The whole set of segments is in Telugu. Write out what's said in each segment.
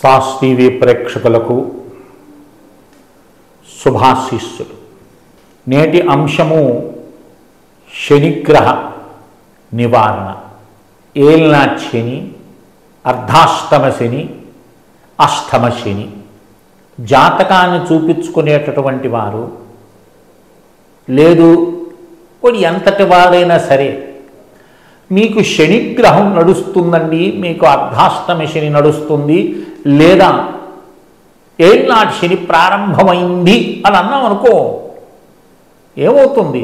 సాస్ టీవీ ప్రేక్షకులకు శుభాశీస్సులు. నేటి అంశము శనిగ్రహ నివారణ. ఏల్నాటి శని, అర్ధాష్టమ శని, అష్టమ శని. జాతకాన్ని చూపించుకునేటటువంటి వారు లేదు కొన్ని ఎంతటి వారైనా సరే మీకు శనిగ్రహం నడుస్తుందండి, మీకు అర్ధాష్టమ శని నడుస్తుంది, లేదా ఏళ్ళనాటి శని ప్రారంభమైంది అని అన్నాం అనుకో, ఏమవుతుంది?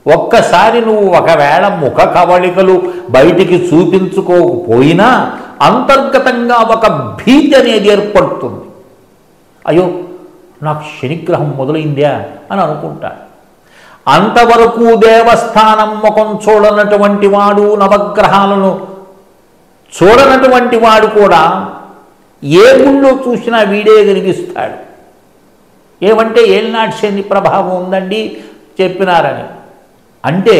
ఒక్కసారి నువ్వు ఒకవేళ ముఖ కవళికలు బయటికి చూపించుకోకపోయినా అంతర్గతంగా ఒక భీతి అనేది ఏర్పడుతుంది. అయ్యో నాకు శనిగ్రహం మొదలైందా అని అనుకుంటాడు. అంతవరకు దేవస్థానం ముఖం చూడనటువంటి వాడు, నవగ్రహాలను చూడనటువంటి వాడు కూడా ఏ గుళ్ళో చూసినా వీడే కనిపిస్తాడు. ఏమంటే ఏళ్ళనాటి శని ప్రభావం ఉందండి చెప్పినారని. అంటే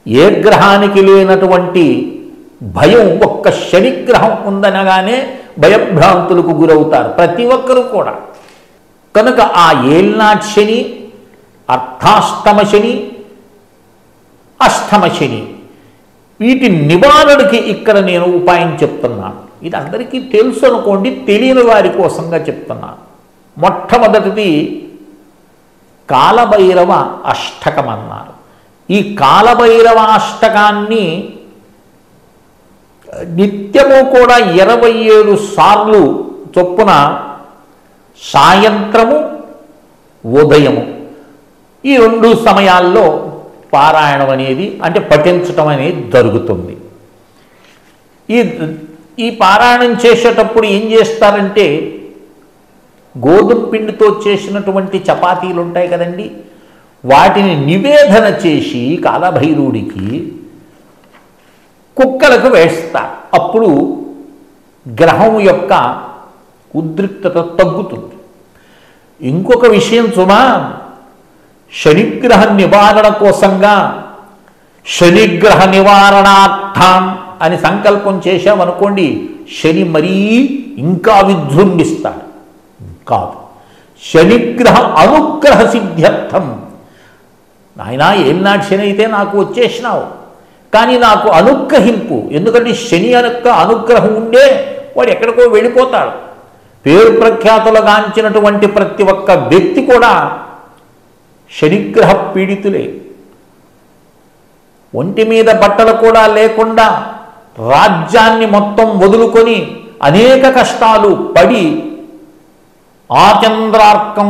ఏ గ్రహానికి లేనటువంటి భయం ఒక్క శనిగ్రహం ఉందనగానే భయభ్రాంతులకు గురవుతారు ప్రతి ఒక్కరూ కూడా. కనుక ఆ ఏళ్ళనాటి శని, అర్ధాష్టమ శని, అష్టమ శని, వీటి నివారణకి ఇక్కడ నేను ఉపాయం చెప్తున్నాను. ఇది అందరికీ తెలుసు అనుకోండి, తెలియని వారి కోసంగా చెప్తున్నాను. మొట్టమొదటిది కాలభైరవ అష్టకం అన్నారు. ఈ కాలభైరవ అష్టకాన్ని నిత్యము కూడా 27 సార్లు చొప్పున సాయంత్రము, ఉదయము ఈ 2 సమయాల్లో పారాయణం అనేది అంటే పఠించటం అనేది జరుగుతుంది. ఈ పారాయణం చేసేటప్పుడు ఏం చేస్తారంటే గోధుమ పిండితో చేసినటువంటి చపాతీలు ఉంటాయి కదండి, వాటిని నివేదన చేసి కాలభైరవుడికి కుక్కలకు వేస్తారు. అప్పుడు గ్రహం యొక్క ఉద్రిక్తత తగ్గుతుంది. ఇంకొక విషయం సుమా, శనిగ్రహ నివారణ కోసంగా శనిగ్రహ నివారణార్థం అని సంకల్పం చేశామనుకోండి, శని మరీ ఇంకా విజృంభిస్తాడు. కాదు, శనిగ్రహ అనుగ్రహ సిద్ధ్యర్థం. నాయనా ఏళ్ళనాటి శని అయితే నాకు వచ్చేసినావు, కానీ నాకు అనుగ్రహింపు. ఎందుకంటే శని యొక్క అనుగ్రహం ఉండే వాడు ఎక్కడికో వెళ్ళిపోతాడు. పేరు ప్రఖ్యాతులుగాంచినటువంటి ప్రతి ఒక్క వ్యక్తి కూడా శనిగ్రహ పీడితులే. ఒంటి మీద బట్టలు కూడా లేకుండా రాజ్యాన్ని మొత్తం వదులుకొని అనేక కష్టాలు పడి ఆచంద్రార్కం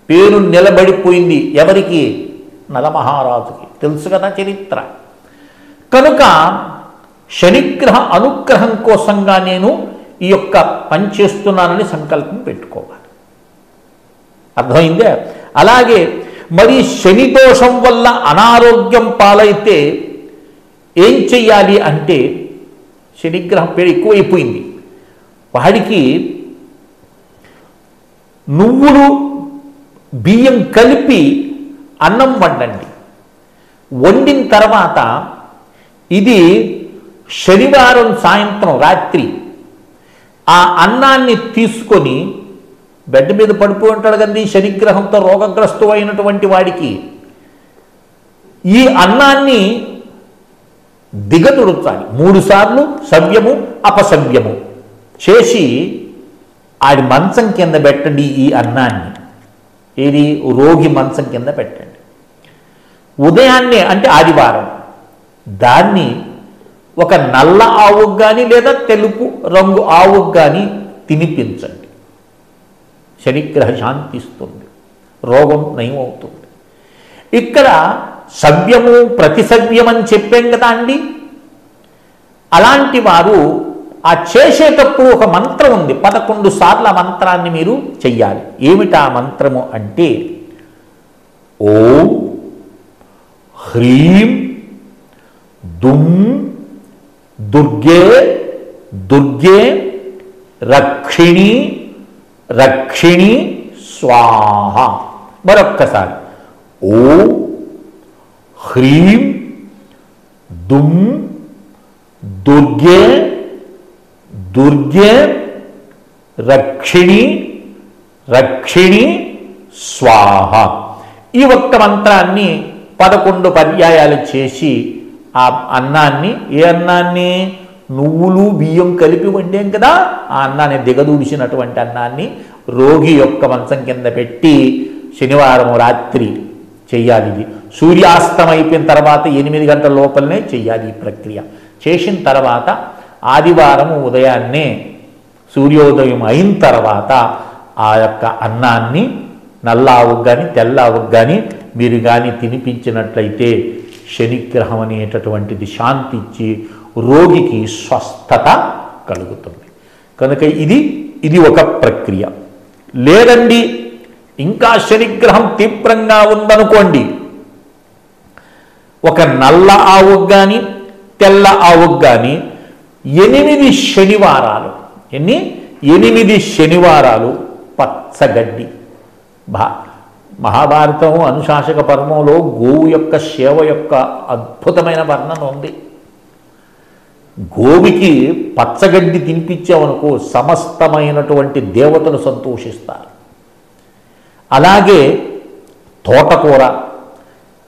పేరు నిలబడిపోయింది. ఎవరికి? నలమహారాజుకి. తెలుసు కదా చరిత్ర. కనుక శనిగ్రహ అనుగ్రహం కోసంగా నేను ఈ యొక్క పని చేస్తున్నానని సంకల్పం పెట్టుకోవాలి. అర్థమైందే? అలాగే మరి శని దోషం వల్ల అనారోగ్యం పాలైతే ఏం చెయ్యాలి అంటే, శనిగ్రహం పేరు ఎక్కువైపోయింది, వాడికి నువ్వులు బియ్యం కలిపి అన్నం వండండి. వండిన తర్వాత ఇది శనివారం సాయంత్రం రాత్రి ఆ అన్నాన్ని తీసుకొని బెడ్ మీద పడిపోయి ఉంటాడు కదండి శనిగ్రహంతో రోగగ్రస్తు అయినటువంటి వాడికి, ఈ అన్నాన్ని దిగతుడుచాలి 3 సార్లు సవ్యము అపసవ్యము చేసి ఆడి మంచం కింద పెట్టండి. ఈ అన్నాన్ని ఏది రోగి మంచం కింద పెట్టండి. ఉదయాన్నే అంటే ఆదివారం దాన్ని ఒక నల్ల ఆవుకు కానీ లేదా తెలుపు రంగు ఆవుకు కానీ తినిపించండి. శనిగ్రహ శాంతిస్తుంది, రోగం నయమవుతుంది. ఇక్కడ సవ్యము ప్రతిసవ్యం అని చెప్పాం కదా అండి. అలాంటి వారు ఆ చేసేటప్పుడు ఒక మంత్రం ఉంది, 11 సార్లు ఆ మంత్రాన్ని మీరు చెయ్యాలి. ఏమిటా మంత్రము అంటే, ఓం హ్రీం దుం దుర్గే దుర్గే రక్షిణి రక్షిణి స్వాహ. మరొక్కసారి ఓం హ్రీం దుం దుర్గే దుర్గే రక్షిణి రక్షిణి స్వాహ. ఈ ఒక్క మంత్రాన్ని 11 పర్యాయాలు చేసి ఆ అన్నాన్ని, ఏ అన్నాన్ని, నువ్వులు బియ్యం కలిపి వండాం కదా, ఆ అన్నాన్ని దిగదూడిసినటువంటి అన్నాన్ని రోగి యొక్క మంచం కింద పెట్టి శనివారం రాత్రి చెయ్యాలి. ఇది సూర్యాస్తం అయిపోయిన తర్వాత 8 గంటల లోపలనే చెయ్యాలి ఈ ప్రక్రియ. చేసిన తర్వాత ఆదివారం ఉదయాన్నే సూర్యోదయం అయిన తర్వాత ఆ యొక్క అన్నాన్ని నల్ల ఆవుకు కానీ తెల్ల ఆవుకు కానీ మీరు కానీ తినిపించినట్లయితే శనిగ్రహం అనేటటువంటిది శాంతి ఇచ్చి రోగికి స్వస్థత కలుగుతుంది. కనుక ఇది ఒక ప్రక్రియ. లేదండి ఇంకా శనిగ్రహం తీవ్రంగా ఉందనుకోండి, ఒక నల్ల ఆవుకు కానీ తెల్ల ఆవుకు కానీ 8 శనివారాలు, 8 శనివారాలు పచ్చగడ్డి. మహాభారతం అనుశాసక పర్వంలో గోవు యొక్క సేవ యొక్క అద్భుతమైన వర్ణన ఉంది. గోవికి పచ్చగడ్డి తినిపించామనుకో సమస్తమైనటువంటి దేవతలు సంతోషిస్తారు. అలాగే తోటకూర,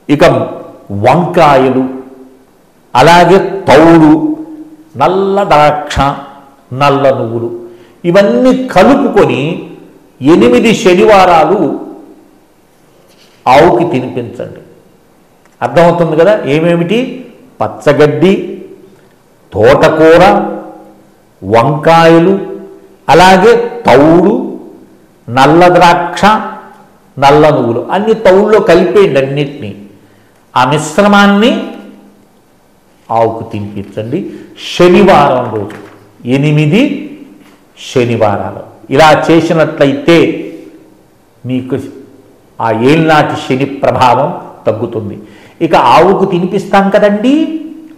ఇక వంకాయలు, అలాగే తౌడు, నల్ల ద్రాక్ష, నల్ల నువ్వులు, ఇవన్నీ కలుపుకొని 8 శనివారాలు ఆవుకి తినిపించండి. అర్థమవుతుంది కదా ఏమేమిటి? పచ్చగడ్డి, తోటకూర, వంకాయలు, అలాగే తౌడు, నల్ల ద్రాక్ష, నల్ల నువ్వులు అన్ని తౌడులో కలిపేయండి అన్నిటినీ. ఆ మిశ్రమాన్ని ఆవుకు తినిపించండి శనివారం రోజు. 8 శనివారాలు ఇలా చేసినట్లయితే మీకు ఆ ఏళ్ళనాటి శని ప్రభావం తగ్గుతుంది. ఇక ఆవుకు తినిపిస్తాం కదండి,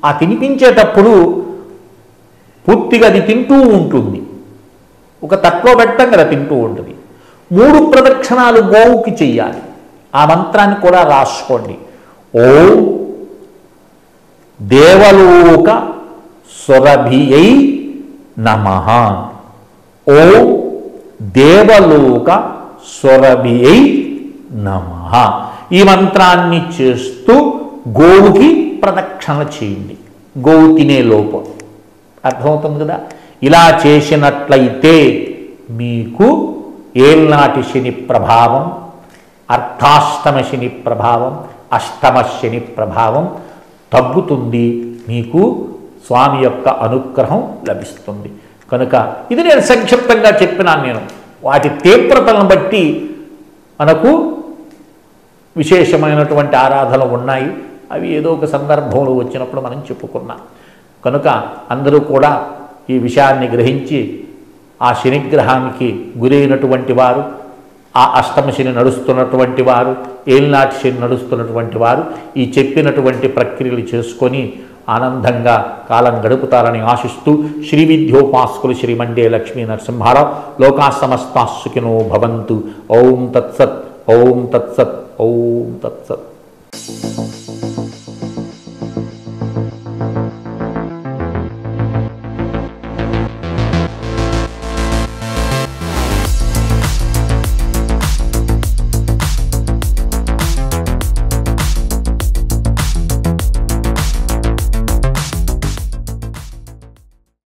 ఆ తినిపించేటప్పుడు పూర్తిగా అది తింటూ ఉంటుంది. ఒక తట్లో పెట్టం కదా, తింటూ ఉంటుంది. 3 ప్రదక్షిణాలు గోవుకి చెయ్యాలి. ఆ మంత్రాన్ని కూడా రాసుకోండి. ఓం దేవలోక సురభియై నమః. ఓం దేవలోక సురభియై నమః. ఈ మంత్రాన్ని చేస్తూ గోవుకి ప్రదక్షిణ చేయండి గోవు తినే లోపం. అర్థమవుతుంది కదా. ఇలా చేసినట్లయితే మీకు ఏళ్ళనాటి శని ప్రభావం, అర్ధాష్టమ శని ప్రభావం, అష్టమ శని ప్రభావం తగ్గుతుంది. మీకు స్వామి యొక్క అనుగ్రహం లభిస్తుంది. కనుక ఇది నేను సంక్షిప్తంగా చెప్పినాను. నేను వాటి తీవ్రతలను బట్టి మనకు విశేషమైనటువంటి ఆరాధనలు ఉన్నాయి. అవి ఏదో ఒక సందర్భంలో వచ్చినప్పుడు మనం చెప్పుకున్నాం. కనుక అందరూ కూడా ఈ విషయాన్ని గ్రహించి ఆ శనిగ్రహానికి గురైనటువంటి వారు, ఆ అష్టమ శని నడుస్తున్నటువంటి వారు, ఏళ్ళనాటి శని నడుస్తున్నటువంటి వారు ఈ చెప్పినటువంటి ప్రక్రియలు చేసుకొని ఆనందంగా కాలం గడుపుతారని ఆశిస్తూ శ్రీ విద్యోపాస్కులు శ్రీ మండే లక్ష్మీ నరసింహారావు లోకా సమస్తా సుఖినో భవంతు. ఓం తత్సత్. ఓం తత్సత్. ఓం తత్సత్.